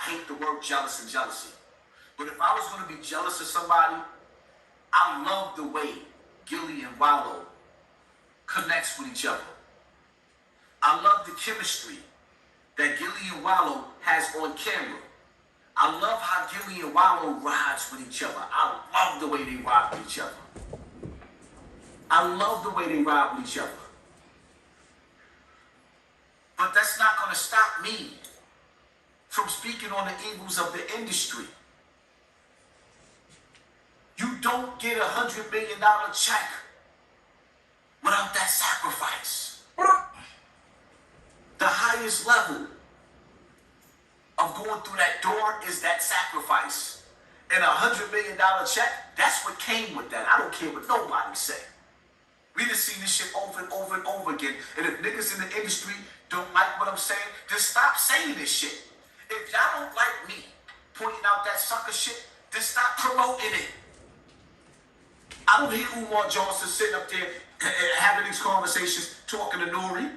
hate the word jealous and jealousy. But if I was going to be jealous of somebody, I love the way Gilly and Wallow connects with each other. I love the chemistry that Gilly and Wallow has on camera. I love how Gilly and Wallow rides with each other. I love the way they ride with each other. I love the way they ride with each other. But that's not going to stop me from speaking on the evils of the industry. You don't get $100 million check without that sacrifice. The highest level of going through that door is that sacrifice. And $100 million check, that's what came with that. I don't care what nobody say. We just seen this shit over and over and over again. And if niggas in the industry don't like what I'm saying, just stop saying this shit. If y'all don't like me pointing out that sucker shit, just stop promoting it. I don't hear Umar Johnson sitting up there having these conversations, talking to Nori.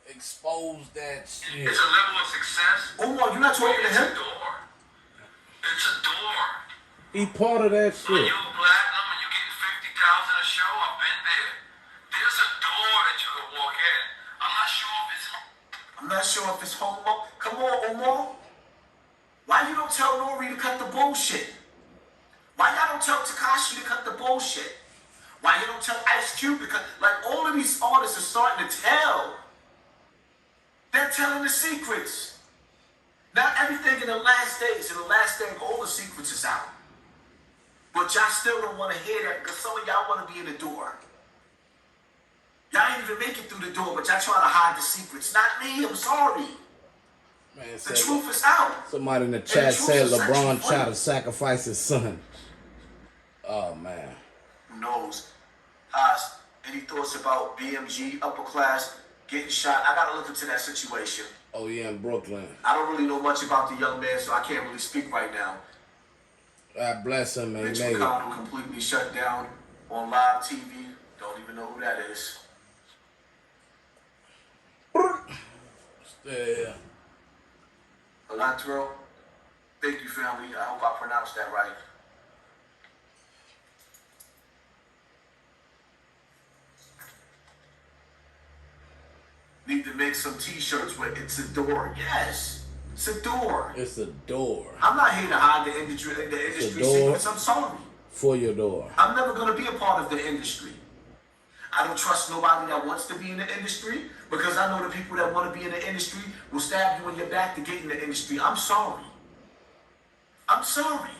Expose that shit. It's a level of success. Umar, you're not talking to him? It's a door. It's a door. He part of that shit. When you're platinum and you're getting 50,000 a show, I've been there. There's a door that you can walk in. I'm not sure if it's homo. Come on, Umar. Why you don't tell Nori to cut the bullshit? Why y'all don't tell Tekashi to cut the bullshit? Why you don't tell Ice Cube to cut? Like, all of these artists are starting to tell. They're telling the secrets. Not everything in the last days. In the last day, all the secrets is out. But y'all still don't want to hear that because some of y'all want to be in the door. Y'all ain't even make it through the door, but y'all trying to hide the secrets. Not me, I'm sorry. Man, the truth is out. Somebody in the chat said LeBron tried to sacrifice his son. Oh, man. Who knows? Haas, any thoughts about BMG, upper class, getting shot? I got to look into that situation. Oh, yeah, in Brooklyn. I don't really know much about the young man, so I can't really speak right now. God bless him, man. Mitch McConnell completely shut down on live TV. Don't even know who that is. Yeah. Elantro, thank you, family. I hope I pronounced that right. Need to make some t-shirts where it's a door. Yes, it's a door. It's a door. I'm not here to hide the industry secrets. I'm sorry. For your door. I'm never going to be a part of the industry. I don't trust nobody that wants to be in the industry because I know the people that want to be in the industry will stab you in your back to get in the industry. I'm sorry. I'm sorry.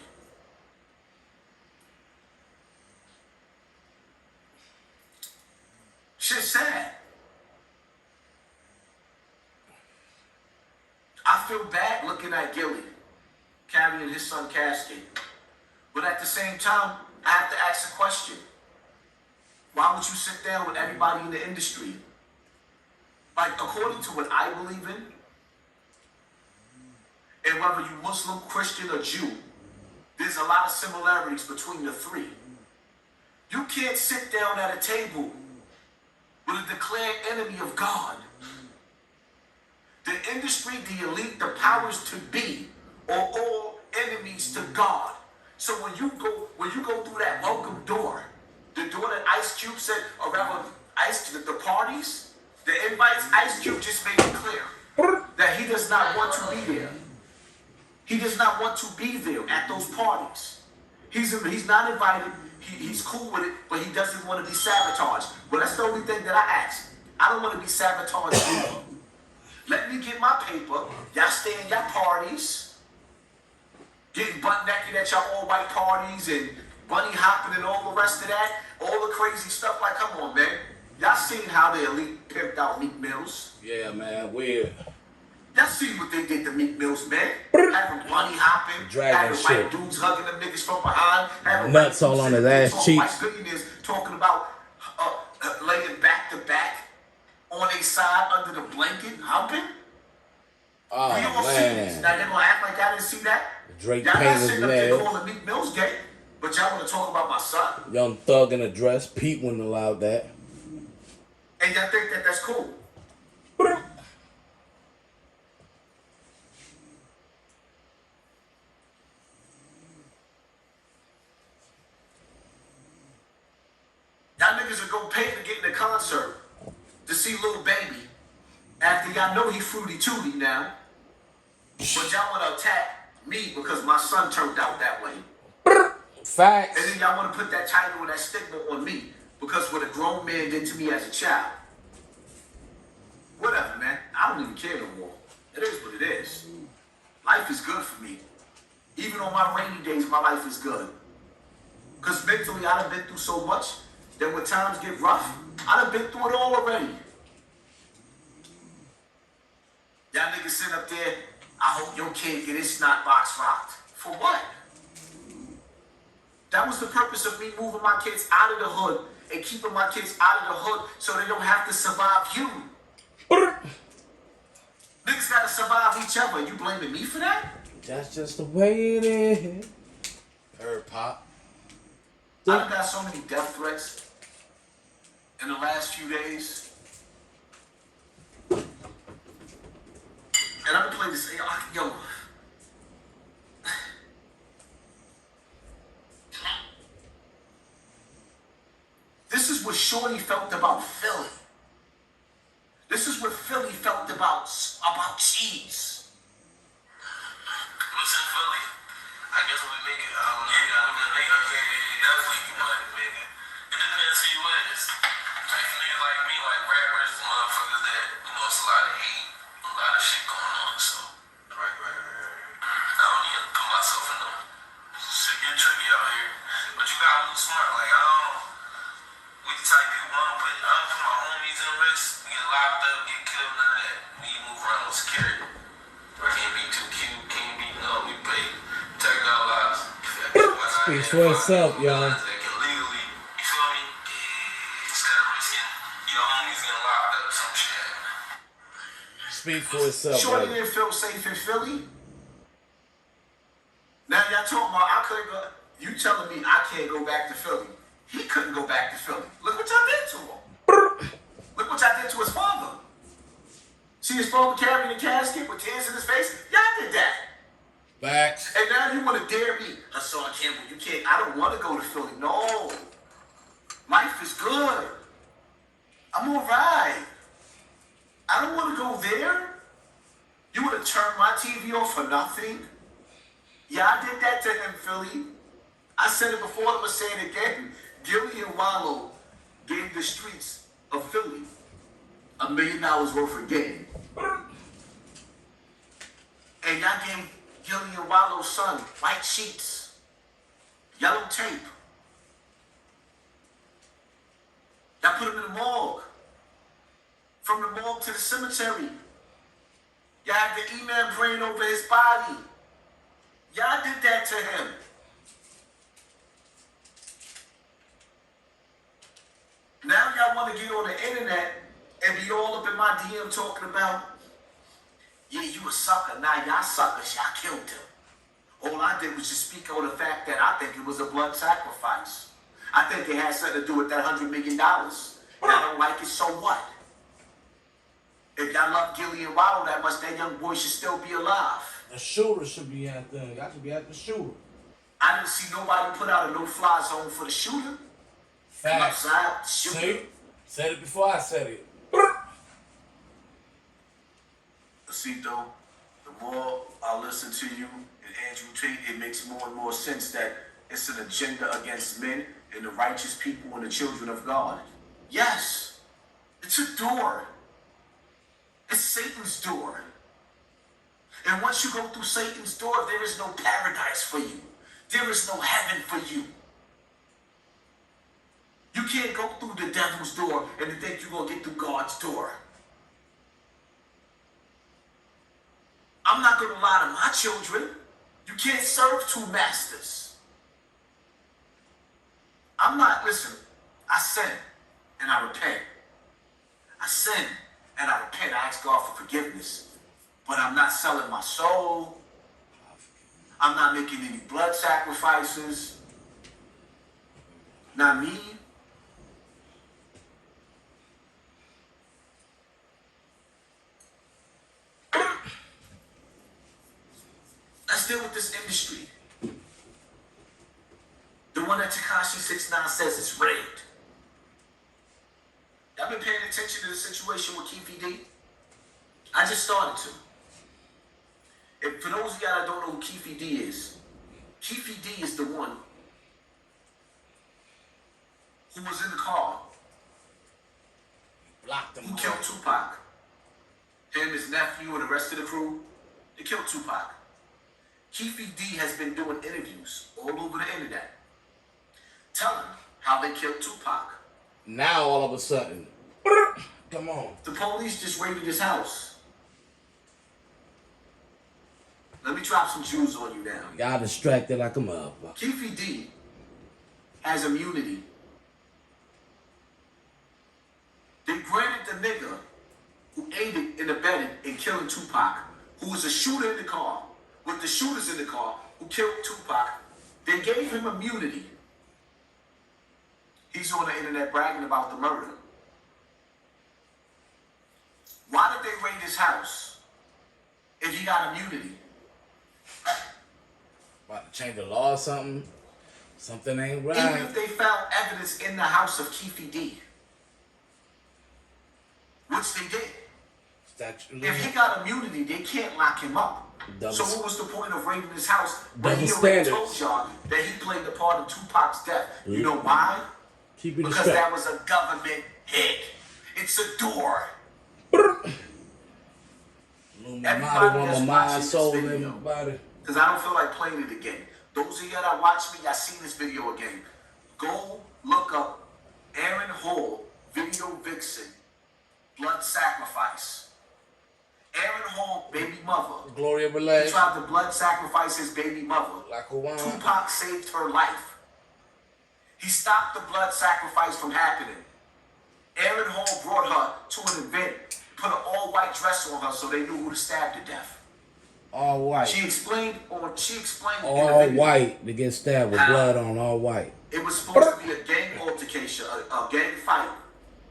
Shit's sad. I feel bad looking at Gilly carrying his son casket. But at the same time, I have to ask a question. Why would you sit down with everybody in the industry? Like, according to what I believe in, and whether you Muslim, Christian, or Jew, there's a lot of similarities between the three. You can't sit down at a table with a declared enemy of God. The industry, the elite, the powers to be are all enemies to God. So when you go through that welcome door, the door that Ice Cube said, or rather, the parties, the invites, Ice Cube just made it clear that he does not want to be there. He does not want to be there at those parties. He's not invited. He's cool with it, but he doesn't want to be sabotaged. Well, that's the only thing that I ask. I don't want to be sabotaged either. Let me get my paper. Y'all stay in y'all parties, getting butt naked at y'all all white parties and bunny hopping and all the rest of that, all the crazy stuff. Like, come on, man. Y'all seen how the elite pimped out Meek Mills? Yeah, man, weird. Y'all seen what they did to Meek Mills, man? Having bunny hopping, having white dudes hugging them niggas from behind, having nuts all on his ass cheeks. White billionaires talking about laying back to back on a side under the blanket, humping. Oh, we all see this. Now, they gonna act like I didn't see that? Drake y'all painted not sitting up his there leg. calling Meek Mills gay, but y'all want to talk about my son. Young Thug in a dress. Pete wouldn't allow that. And y'all think that that's cool. niggas are gonna pay to get in the concert to see Lil Baby after y'all know he fruity tooty now. But y'all wanna attack me because my son turned out that way. Facts. And then y'all wanna put that title and that stigma on me because what a grown man did to me as a child. Whatever, man. I don't even care no more. It is what it is. Life is good for me. Even on my rainy days, my life is good. Because mentally, I done been through so much that when times get rough, I done been through it all already. Y'all niggas sit up there, I hope your kid get his snot box rocked. For what? That was the purpose of me moving my kids out of the hood and keeping my kids out of the hood so they don't have to survive you. Niggas gotta survive each other. You blaming me for that? That's just the way it is. Pop. I done got so many death threats in the last few days. And I've been playing this. Yo. This is what Shorty felt about Philly. This is what Philly felt about cheese. Listen, Philly, I guess when we make it, I don't know. Definitely you might make it. It depends who you is. Like niggas like me, like rappers, motherfuckers that, it's a lot of hate, a lot of shit going on, so. Right. I don't even put myself in them. Shit get tricky out here. But you gotta move smart, like we the type people, I don't put my homies in risk, get locked up, get killed, none of that. We move around with security. I can't be too cute, can't be, we pay, protect our lives. Speaks for itself, y'all. That can legally, you feel me? Instead of risking your homies getting locked up or some shit. Speak for itself, Shorty brother. didn't feel safe in Philly. Now y'all talking about I couldn't go. You telling me I can't go back to Philly? He couldn't go back to Philly. Look what y'all did to him. Look what y'all did to his father. See his father carrying the casket with tears in his face? Y'all did that. Facts. And now you want to dare me. Hassan Campbell, you can't. I don't want to go to Philly. No. Life is good. I'm all right. I don't want to go there. You would have turned my TV off for nothing? Yeah, I did that to him, Philly. I said it before, I'm going to say it again. Gilly and Wallow gave the streets of Philly $1 million worth of game. And y'all gave Gilly and Wallow's son white sheets, yellow tape. Y'all put him in the morgue. From the morgue to the cemetery. Y'all had the E-Man praying over his body. Y'all did that to him. Now y'all want to get on the internet and be all up in my DM talking about, yeah, you a sucker. Nah, y'all suckers. Y'all killed him. All I did was just speak on the fact that I think it was a blood sacrifice. I think it had something to do with that $100 million. Y'all don't like it, so what? If y'all love Gilly and Wallow that much, that young boy should still be alive. The shooter should be at the. I should be at the shooter. I didn't see nobody put out a no-fly zone for the shooter. Come Facts. outside, shoot. See? Said it before I said it. See, though, the more I listen to you and Andrew Tate, it makes more and more sense that it's an agenda against men and the righteous people and the children of God. Yes, it's a door. It's Satan's door. And once you go through Satan's door, there is no paradise for you. There is no heaven for you. You can't go through the devil's door and think you're going to get through God's door. I'm not going to lie to my children. You can't serve two masters. Listen, I sin and I repent. I sin and I repent. I ask God for forgiveness. But I'm not selling my soul. I'm not making any blood sacrifices. Not me. Let's deal with this industry. The one that Tekashi 69 says is rigged. attention to the situation with Keefe D? I just started to. And for those of y'all that don't know who Keefe D is the one who was in the car who killed Tupac. Him, his nephew, and the rest of the crew, they killed Tupac. Keefe D has been doing interviews all over the internet telling how they killed Tupac. Now all of a sudden, come on. The police just raided his house. Let me drop some Jews on you now. Y'all distracted like a motherfucker. Keefe D has immunity. They granted the nigga who aided and abetted in killing Tupac, who was a shooter in the car, with the shooters in the car who killed Tupac. They gave him immunity. He's on the internet bragging about the murder. Why did they raid his house if he got immunity? About to change the law or something? Something ain't right. Even if they found evidence in the house of Keefe D, which they did. If he got immunity, they can't lock him up. So what was the point of raiding his house when he already told y'all that he played the part of Tupac's death? You know why? Because that was a government hit. It's a door. Everybody that's watching this video, because I don't feel like playing it again. Those of you that watch me, y'all seen this video again. Go look up Aaron Hall, Video Vixen, Blood Sacrifice. Aaron Hall, baby mother. Gloria Belay. He tried to blood sacrifice his baby mother. Tupac saved her life. He stopped the blood sacrifice from happening. Aaron Hall brought her to an event, put an all-white dress on her so they knew who to stab to death. All white. She explained all in the white to get stabbed with blood on all white. It was supposed to be a gang altercation, a gang fight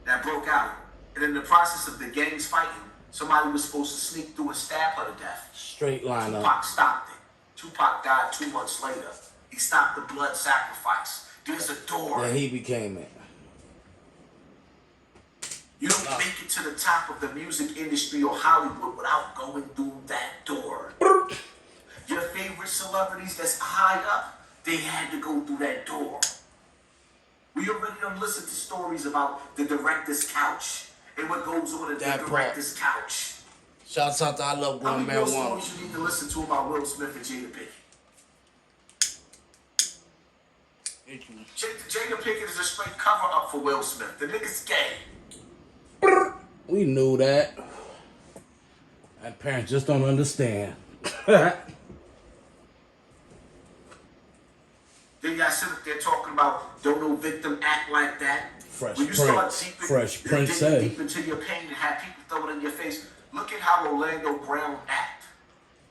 that broke out. And in the process of the gangs fighting, somebody was supposed to sneak through and stab her to death. Straight line up. Tupac stopped it. Tupac died 2 months later. He stopped the blood sacrifice. There's a door. Yeah, he became it. You don't make it to the top of the music industry or Hollywood without going through that door. Your favorite celebrities that's high up, they had to go through that door. We already done listened to stories about the director's couch and what goes on at the director's couch. Shouts out to I Love Growing Marijuana. How many more stories you need to listen to about Will Smith and Jada Pinkett? Jada Pinkett is a straight cover-up for Will Smith. The nigga's gay. We knew that. And parents just don't understand. Then y'all sit up there talking about don't no victim act like that. Fresh when you Prince. Start digging deep into your pain and have people throw it in your face, look at how Orlando Brown act.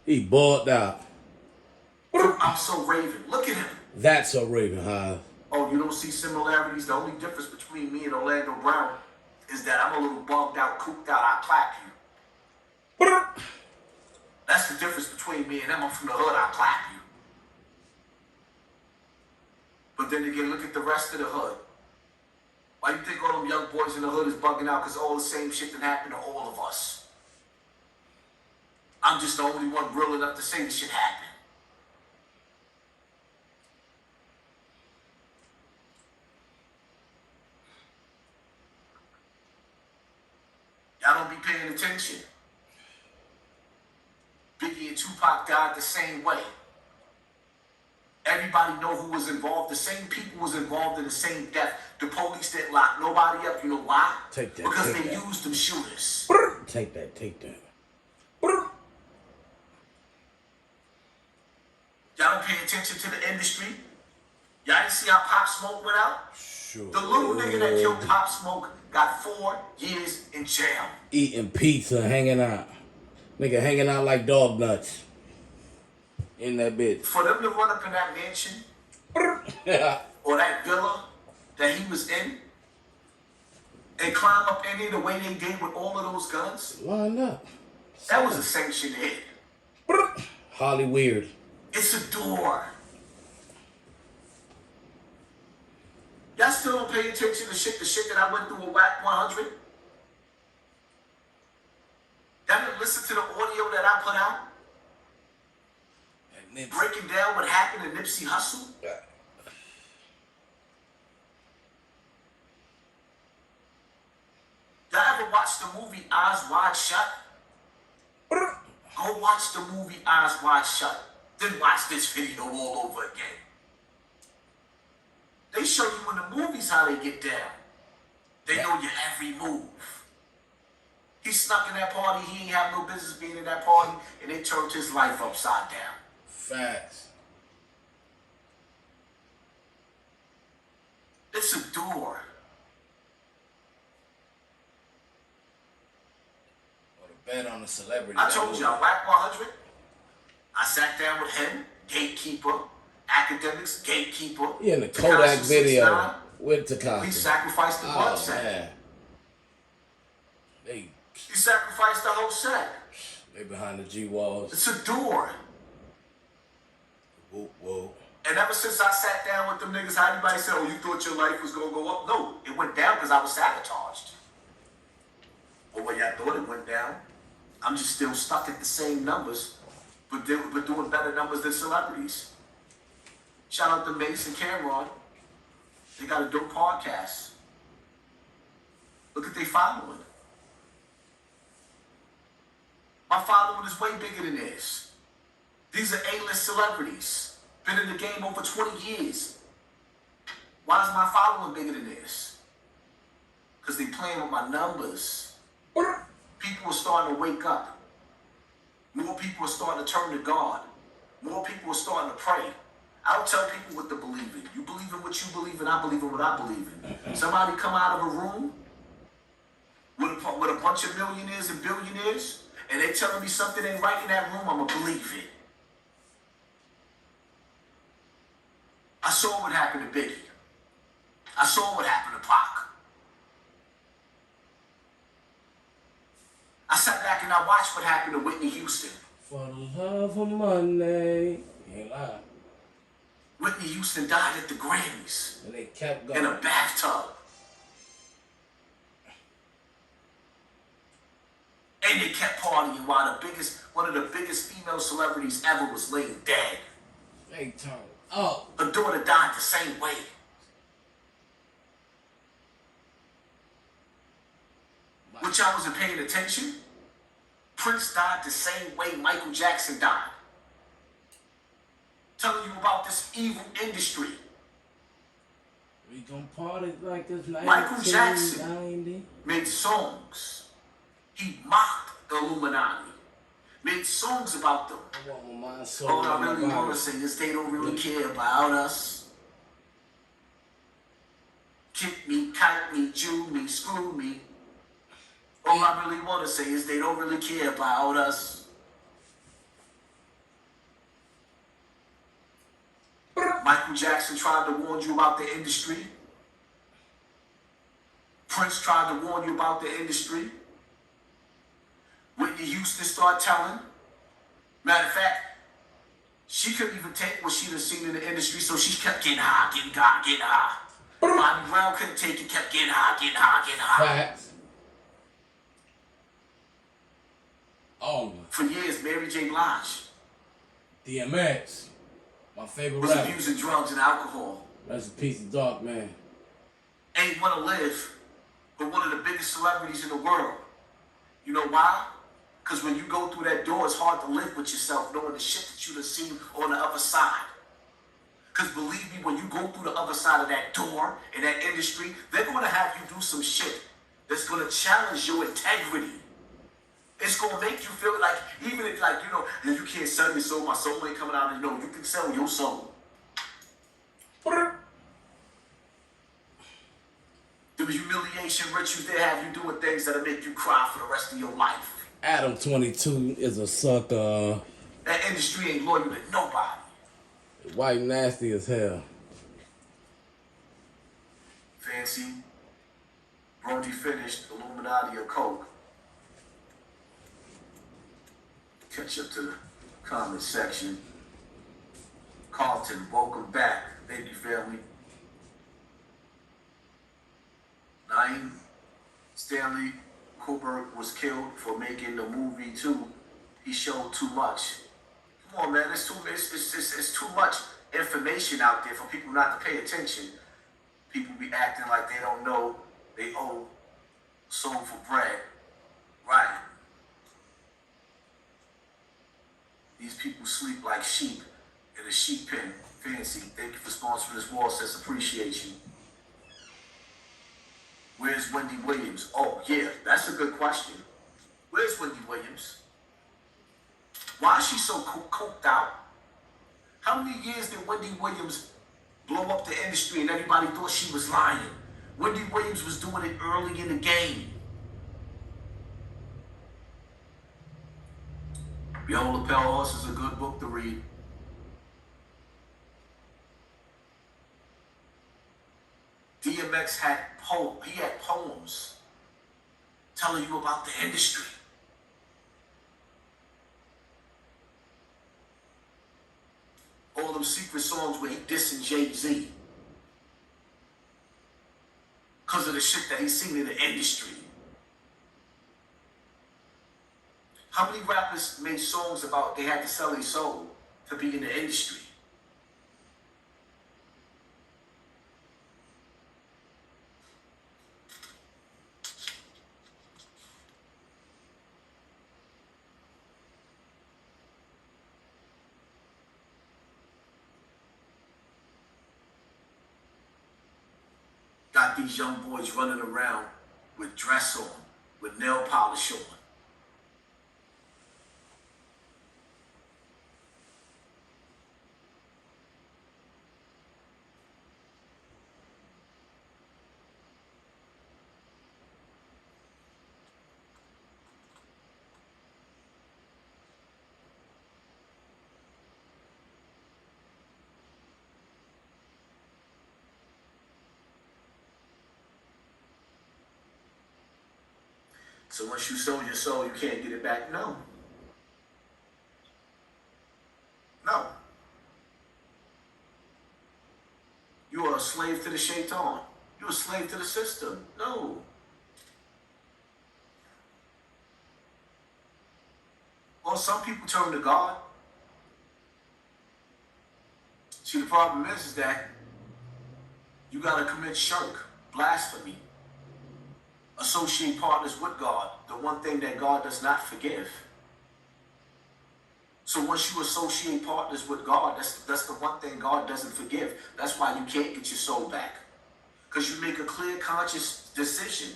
He balled out. I'm so Raven. Look at him. That's a Raven, huh? Oh, you don't see similarities? The only difference between me and Orlando Brown is that I'm a little bummed out, cooped out, I'll clap you. That's the difference between me and him. I'm from the hood, I'll clap you. But then again, look at the rest of the hood. Why you think all them young boys in the hood is bugging out? Because all the same shit that happened to all of us. I'm just the only one real enough to say this shit happened. Y'all don't be paying attention. Biggie and Tupac died the same way. Everybody know who was involved. The same people was involved in the same death. The police didn't lock nobody up. You know why? Take that. Because they used them shooters. Take that. Y'all don't pay attention to the industry. Y'all didn't see how Pop Smoke went out? Sure. The little nigga that killed Pop Smoke got 4 years in jail. Eating pizza, hanging out. Nigga hanging out like dog nuts. In that bitch. For them to run up in that mansion or that villa that he was in and climb up in there the way they did with all of those guns, line up. That was a sanctioned hit. Holly Weird. It's a door. Y'all still don't pay attention to the shit that I went through with WAC 100? listened to the audio that I put out? Breaking down what happened to Nipsey Hussle? Y'all ever watch the movie Eyes Wide Shut? Go watch the movie Eyes Wide Shut. Then watch this video all over again. They show you in the movies how they get down. They know your every move. He snuck in that party, he ain't have no business being in that party, and they turned his life upside down. Facts. It's a door. Or the bet on the celebrity. I told y'all, Whack 100, I sat down with him, gatekeeper, academics, gatekeeper. Yeah, in the Kodak video with Takashi. He sacrificed the one set. Man. He sacrificed the whole set. They behind the G-walls. It's a door. Whoa, whoa. And ever since I sat down with them niggas, how anybody said, oh, you thought your life was going to go up? No, it went down because I was sabotaged. Or well, y'all thought it went down. I'm just still stuck at the same numbers, but doing better numbers than celebrities. Shout out to Mace and Cameron. They got a dope podcast. Look at they following. My following is way bigger than this. These are A-list celebrities. Been in the game over 20 years. Why is my following bigger than this? Because they playing with my numbers. People are starting to wake up. More people are starting to turn to God. More people are starting to pray. I don't tell people what to believe in. You believe in what you believe in, I believe in what I believe in. Somebody come out of a room with a bunch of millionaires and billionaires, and they telling me something ain't right in that room, I'm going to believe it. I saw what happened to Biggie. I saw what happened to Pac. I sat back and I watched what happened to Whitney Houston. For the love of money. You ain't lying. Whitney Houston died at the Grammys. And they kept going. In a bathtub. And they kept partying while one of the biggest female celebrities ever was laying dead. They turned up. Her daughter died the same way. Which y'all wasn't paying attention? Prince died the same way Michael Jackson died. Telling you about this evil industry. We gon' party like it's Michael Jackson made songs. He mocked the Illuminati. Made songs about them. All I really want to say is they don't really care about us. Kick me, kite me, Jew me, screw me. All I really want to say is they don't really care about us. Michael Jackson tried to warn you about the industry. Prince tried to warn you about the industry. Whitney Houston started telling. Matter of fact, she couldn't even take what she'd seen in the industry, so she kept getting high, getting high, getting high. Bobby Brown couldn't take it, kept getting high, getting high, getting high. Facts. Oh. For years, Mary J. Blige. DMX. My favorite was rapper. Abusing drugs and alcohol. That's a piece of dark, man. Ain't want to live, but one of the biggest celebrities in the world. You know why? Because when you go through that door, it's hard to live with yourself, knowing the shit that you done seen on the other side. Because believe me, when you go through the other side of that door in that industry, they're going to have you do some shit that's going to challenge your integrity. It's going to make you feel like, even if, like, you know, you can't sell your soul, my soul ain't coming out, you know, you can sell your soul. The humiliation rituals they have you doing things that'll make you cry for the rest of your life. Adam 22 is a sucker. That industry ain't loyal to nobody. White nasty as hell. Fancy. Brody finished Illuminati or Coke. Catch up to the comment section. Carlton, welcome back, baby family. Naeem, Stanley, Kubrick was killed for making the movie too. He showed too much. Come on, man, it's too much information out there for people not to pay attention. People be acting like they don't know they owe soul for bread. Right. These people sleep like sheep in a sheep pen. Fancy. Thank you for sponsoring this wall, says appreciation. Where's Wendy Williams? Oh, yeah, that's a good question. Where's Wendy Williams? Why is she so coked out? How many years did Wendy Williams blow up the industry and everybody thought she was lying? Wendy Williams was doing it early in the game. Behold, the Pale Horse is a good book to read. DMX had poems telling you about the industry. All them secret songs where he dissing Jay-Z because of the shit that he's seen in the industry. How many rappers made songs about they had to sell their soul to be in the industry? Got these young boys running around with dress on, with nail polish on. So once you sold your soul, you can't get it back? No. No. You are a slave to the shaitan. You're a slave to the system. No. Well, some people turn to God. See, the problem is that you got to commit shirk, blasphemy. Associate partners with God, the one thing that God does not forgive. So once you associate partners with God, that's the one thing God doesn't forgive. That's why you can't get your soul back. Because you make a clear, conscious decision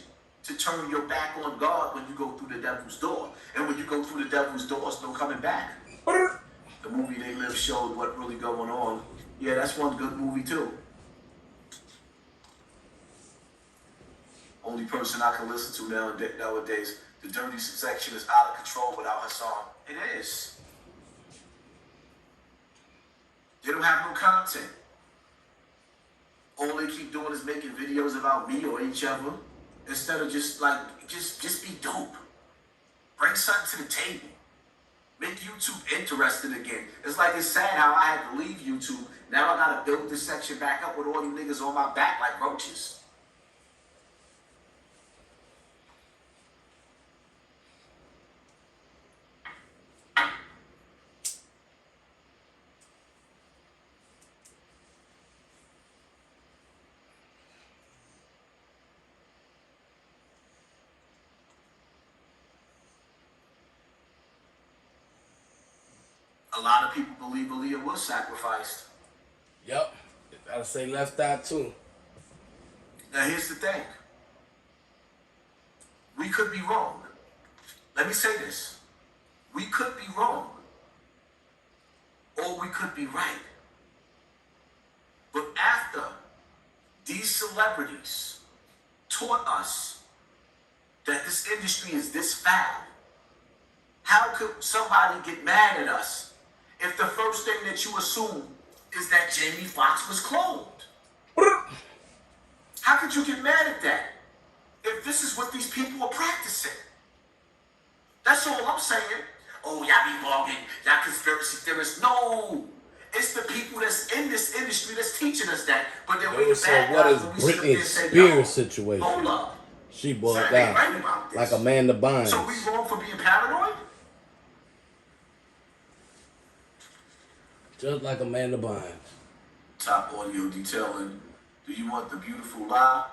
to turn your back on God when you go through the devil's door. And when you go through the devil's door, there's no coming back. The movie They Live showed what really going on. Yeah, that's one good movie too. Only person I can listen to nowadays. The dirty section is out of control without Hassan. It is. They don't have no content. All they keep doing is making videos about me or each other instead of just be dope. Bring something to the table. Make YouTube interesting again. It's like it's sad how I had to leave YouTube. Now I gotta build this section back up with all you niggas on my back like roaches. A lot of people believe Aaliyah was sacrificed. Yep. Gotta say left eye too. Now here's the thing. We could be wrong. Let me say this. We could be wrong. Or we could be right. But after these celebrities taught us that this industry is this foul, how could somebody get mad at us if the first thing that you assume is that Jamie Foxx was cloned? How could you get mad at that if this is what these people are practicing? That's all I'm saying. Oh, y'all be blogging, y'all conspiracy theorists. No, it's the people that's in this industry that's teaching us that. But then we So what is Britney Spears situation? Hold up. She bugged Sir, they out. right about this. Like Amanda Bynes. So we wrong for being paranoid? Just like Amanda Bynes. Top audio detailing. Do you want the beautiful lie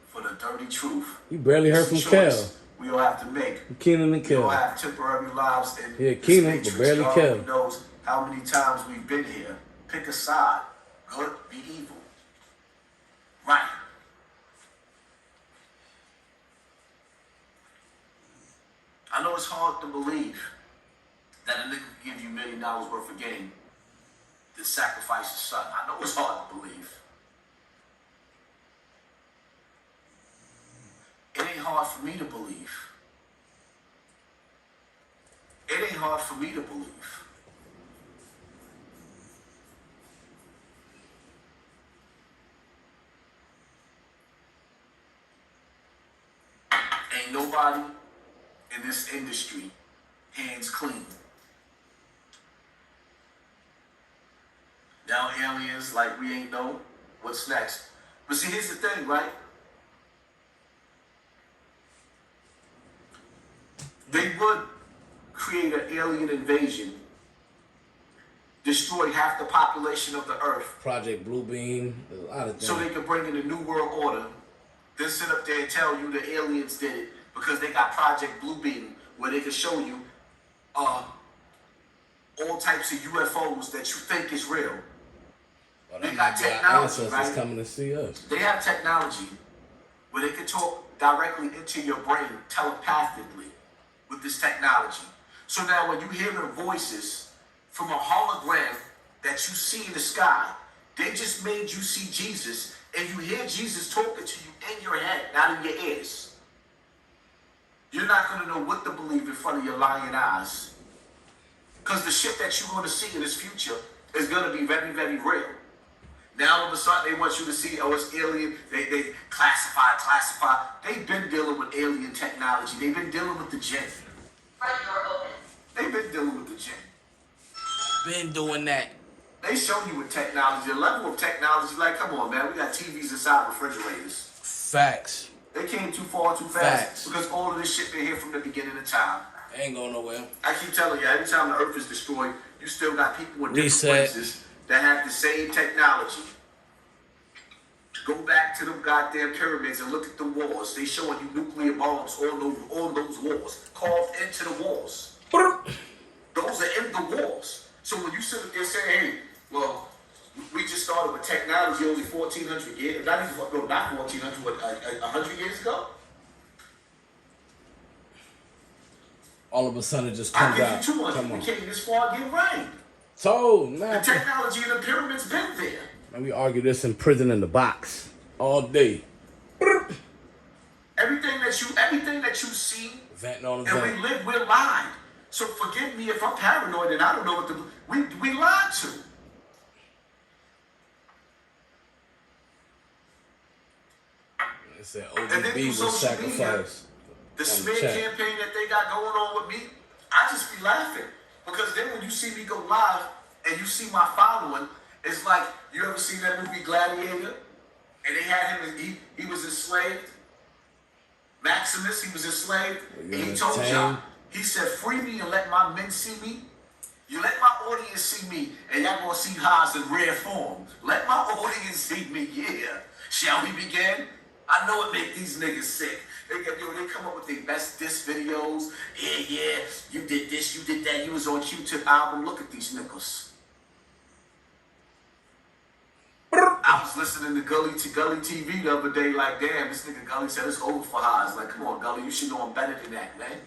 for the dirty truth? You barely heard from Kel. We all have to make. Keenan and We all Kel. have temporary lives in Yeah, this Keenan, matrix. but barely God Kel. only knows how many times we've been here. Pick a side. Good, be evil. Right. I know it's hard to believe that a nigga can give you $1 million worth of game to sacrifice his son. I know it's hard to believe. It ain't hard for me to believe. It ain't hard for me to believe. Ain't nobody in this industry hands clean. Now aliens like we ain't know what's next. But see, here's the thing, right? They would create an alien invasion, destroy half the population of the earth, Project Bluebeam. There's a lot of things. so they could bring in a new world order, then sit up there and tell you the aliens did it because they got Project Bluebeam, where they can show you all types of UFOs that you think is real. Well, They that got might be our technology, ancestors right? coming to see us. They have technology where they can talk directly into your brain telepathically with this technology. So now when you hear their voices from a hologram that you see in the sky, they just made you see Jesus, and you hear Jesus talking to you in your head, not in your ears. You're not going to know what to believe in front of your lying eyes. Because the shit that you're going to see in this future is going to be very, very real. Now all of a sudden they want you to see, oh, it's alien. They classify. They've been dealing with alien technology. They've been dealing with the jinn. Front door open. They've been dealing with the jinn. Been doing that. They show you with technology, the level of technology, like, come on, man, we got TVs inside refrigerators. Facts. They came too far too fast. Facts. Because all of this shit been here from the beginning of time. Ain't going nowhere. I keep telling you, every time the earth is destroyed, you still got people in different Reset. places that have the same technology. Go back to them goddamn pyramids and look at the walls. They showing you nuclear bombs on those walls, carved into the walls. Those are in the walls. So when you sit up there saying, hey, well, we just started with technology only 1,400 years, not 1,400, what, 100 years ago? All of a sudden it just I comes give out. you 200. Come We on. came this far, get right. So, The man. technology in the pyramids been there. And we argue this in prison in the box. All day. Everything that you see, Venting on the and vent. we live, we're lied. So forgive me if I'm paranoid and I don't know what to. We lied to. It said And then ODB through was social media, sacrificed. the on smear chat. campaign that they got going on with me, I just be laughing. Because then when you see me go live and you see my following, it's like, you ever seen that movie Gladiator? And they had him, he was enslaved. Maximus, he was enslaved. And he told y'all, he said, free me and let my men see me. You let my audience see me, and y'all gonna see Haas in rare form. Let my audience see me, yeah. Shall we begin? I know it make these niggas sick. They come up with their best diss videos. Yeah, you did this, you did that, you was on Q-Tip album. Look at these niggas. I was listening to Gully TV the other day, like, damn, this nigga Gully said it's over for Haas. Like, come on, Gully, you should know I'm better than that, man.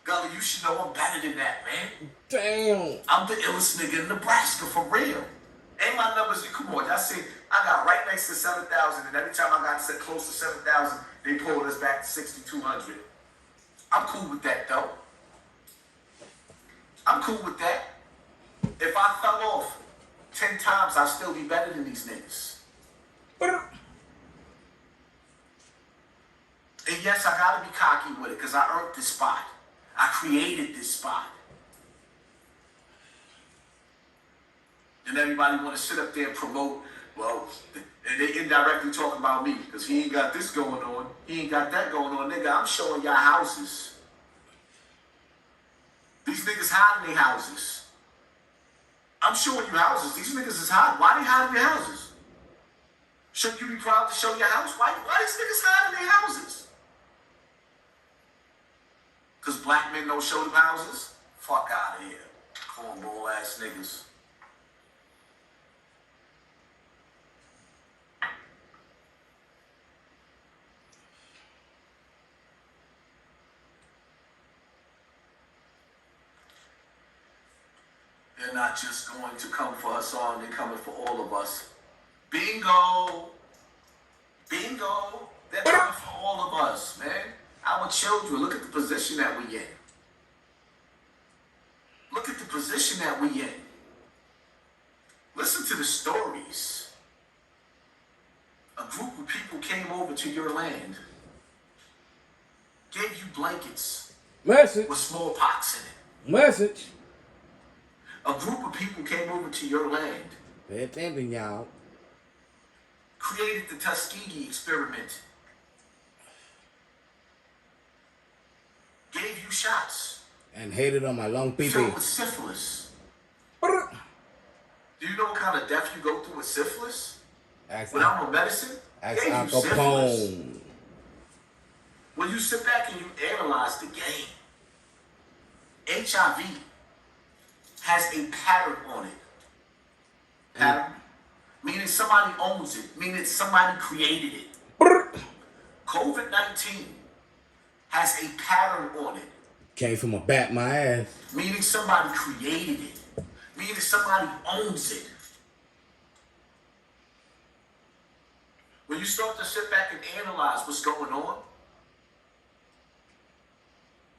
Gully, you should know I'm better than that, man. Damn. I'm the illest nigga in Nebraska, for real. And my numbers, come on, I see, I got right next to 7,000, and every time I got to close to 7,000, they pulled us back to 6,200. I'm cool with that, though. I'm cool with that. If I fell off 10 times, I'd still be better than these niggas. And yes, I gotta be cocky with it, because I earned this spot. I created this spot. And everybody want to sit up there and promote, well, And they indirectly talking about me because he ain't got this going on. He ain't got that going on. Nigga, I'm showing y'all houses. These niggas hiding their houses. I'm showing you houses. These niggas is hiding. Why they hiding their houses? Shouldn't you be proud to show your house? Why these niggas hiding their houses? Because black men don't show them houses? Fuck out of here. Cornball ass niggas. They're not just going to come for Hassan, they're coming for all of us. Bingo! Bingo! They're coming for all of us, man. Our children, look at the position that we in. Look at the position that we in. Listen to the stories. A group of people came over to your land, gave you blankets Message. with smallpox in it. Message. A group of people came over to your land, Pay attention, y'all. created the Tuskegee experiment, gave you shots And hated on my long filled PP. with syphilis. Do you know what kind of death you go through with syphilis? Ask Without no medicine? Ask Gave you Uncle syphilis. Pone. When you sit back and you analyze the game, HIV has a pattern on it. Pattern? Meaning somebody owns it. Meaning somebody created it. COVID-19 has a pattern on it. Came from a bat my ass. Meaning somebody created it. Meaning somebody owns it. When you start to sit back and analyze what's going on,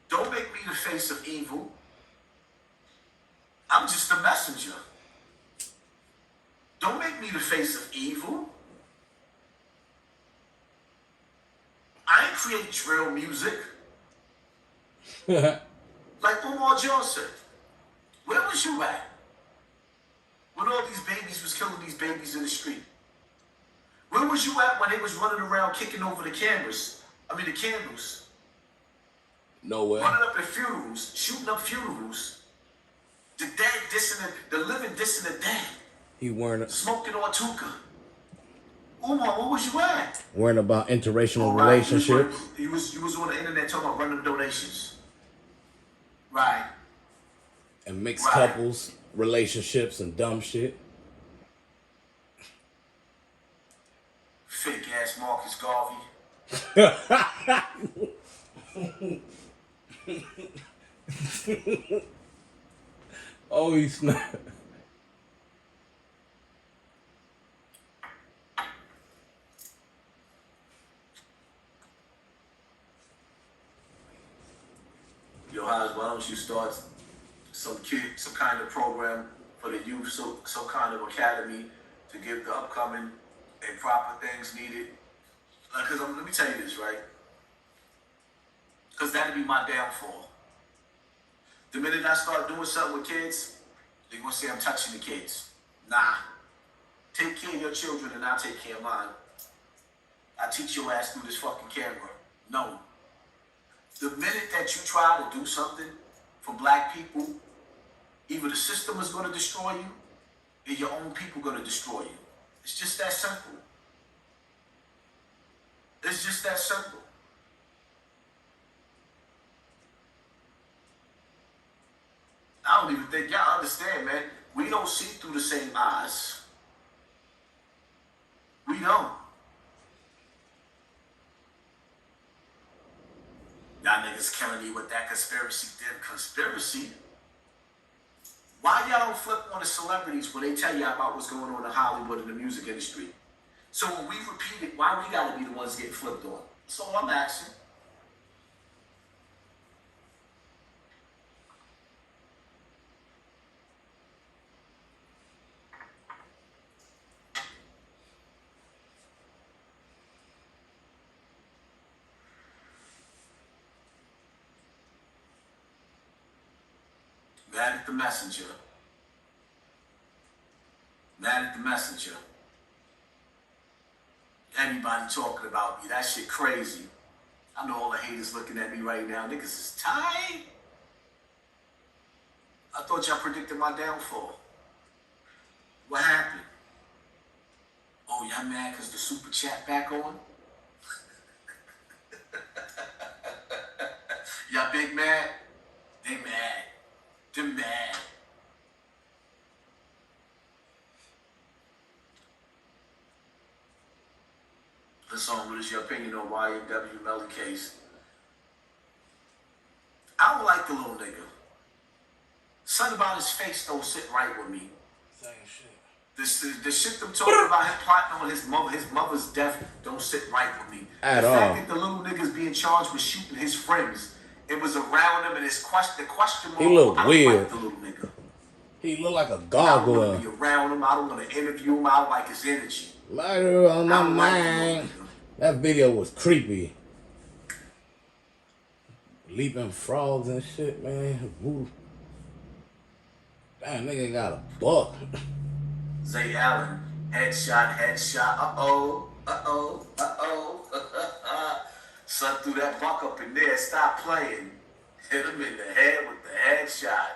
don't make me the face of evil. I'm just a messenger. Don't make me the face of evil. I ain't create drill music. Like Umar Johnson. Where was you at? When all these babies was killing these babies in the street? Where was you at when they was running around kicking over the candles? Nowhere. Running up at funerals, shooting up funerals. The dead dissing the living dissing the dead. He weren't Smoking on Tuka. Umar, where was you at? worrying about interracial All right, relationships. You was on the internet talking about random donations. Right. And mixed Right. couples, relationships, and dumb shit. Fake ass Marcus Garvey. Oh, he's not. Yo, Haz, why don't you start some kind of program for the youth, some kind of academy to give the upcoming and proper things needed? Because let me tell you this, right? Because that'd be my downfall. The minute I start doing something with kids, they're going to say I'm touching the kids. Nah. Take care of your children and I'll take care of mine. I teach your ass through this fucking camera. No. The minute that you try to do something for black people, either the system is going to destroy you or your own people going to destroy you. It's just that simple. It's just that simple. I don't even think y'all understand, man. We don't see through the same eyes. We don't. Y'all niggas killing me with that conspiracy. Why y'all don't flip on the celebrities when they tell y'all about what's going on in Hollywood and the music industry? So when we repeat it, why we gotta be the ones getting flipped on? That's all I'm asking. Mad at the messenger. Mad at the messenger. Everybody talking about me. That shit crazy. I know all the haters looking at me right now. Niggas is tight. I thought y'all predicted my downfall. What happened? Oh, y'all mad because the super chat back on? Y'all big mad? They mad. They're mad. Listen, what is your opinion on YNW Melly case? I don't like the little nigga. Something about his face don't sit right with me. Same shit. The shit them talking about him plotting on his mother's death don't sit right with me. At the all. fact that the little niggas being charged with shooting his friends, it was around him and the question mark. He look I don't weird. like the little nigga. He look like a I don't want gargoyle. to be around him. I don't want to interview him. I don't like his energy. Murder on my I don't like the mind. little nigga. That video was creepy. Leaping frogs and shit, man. Woo. Damn, nigga got a buck. Zay Allen, headshot. Uh-oh. Son threw that buck up in there. Stop playing. Hit him in the head with the headshot.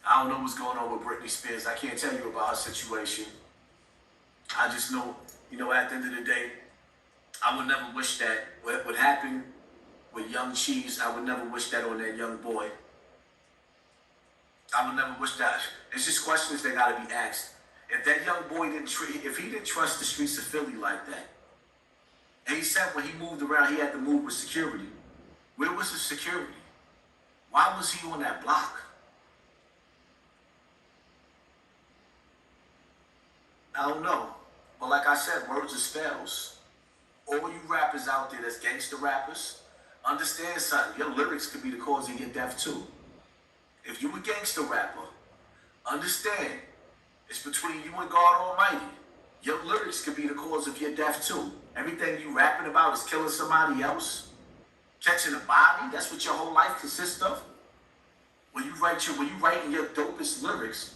I don't know what's going on with Britney Spears. I can't tell you about her situation. I just know, at the end of the day, I would never wish that what happened with Young Cheese, I would never wish that on that young boy. I would never wish that. It's just questions that gotta be asked. If that young boy if he didn't trust the streets of Philly like that, and he said when he moved around, he had to move with security. Where was his security? Why was he on that block? I don't know. But like I said, words are spells. All you rappers out there that's gangster rappers, understand something. Your lyrics could be the cause of your death too. If you a gangster rapper, understand it's between you and God Almighty. Your lyrics could be the cause of your death too. Everything you rapping about is killing somebody else, catching a body. That's what your whole life consists of. When you writing your dopest lyrics,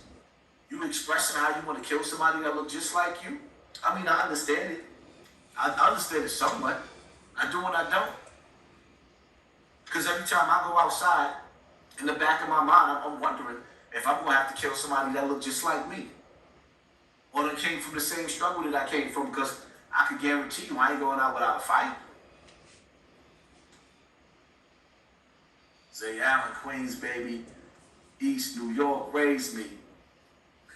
you expressing how you want to kill somebody that look just like you. I mean, I understand it. I understand it somewhat. I do and I don't. Because every time I go outside, in the back of my mind, I'm wondering if I'm going to have to kill somebody that look just like me. Or that came from the same struggle that I came from, because I can guarantee you I ain't going out without a fight. Zay Allen, Queens, baby. East New York raised me.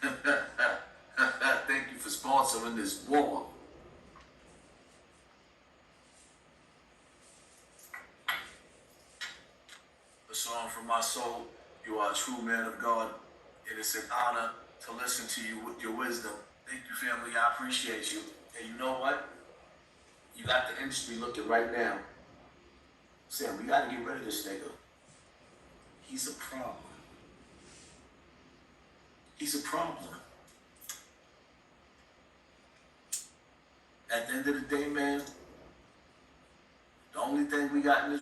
Thank you for sponsoring this war. A song from my soul. You are a true man of God. It is an honor to listen to you with your wisdom. Thank you, family. I appreciate you. And you know what? You got the industry looking right now. Sam, we got to get rid of this nigga. He's a problem. He's a problem. At the end of the day, man, the only thing we got in this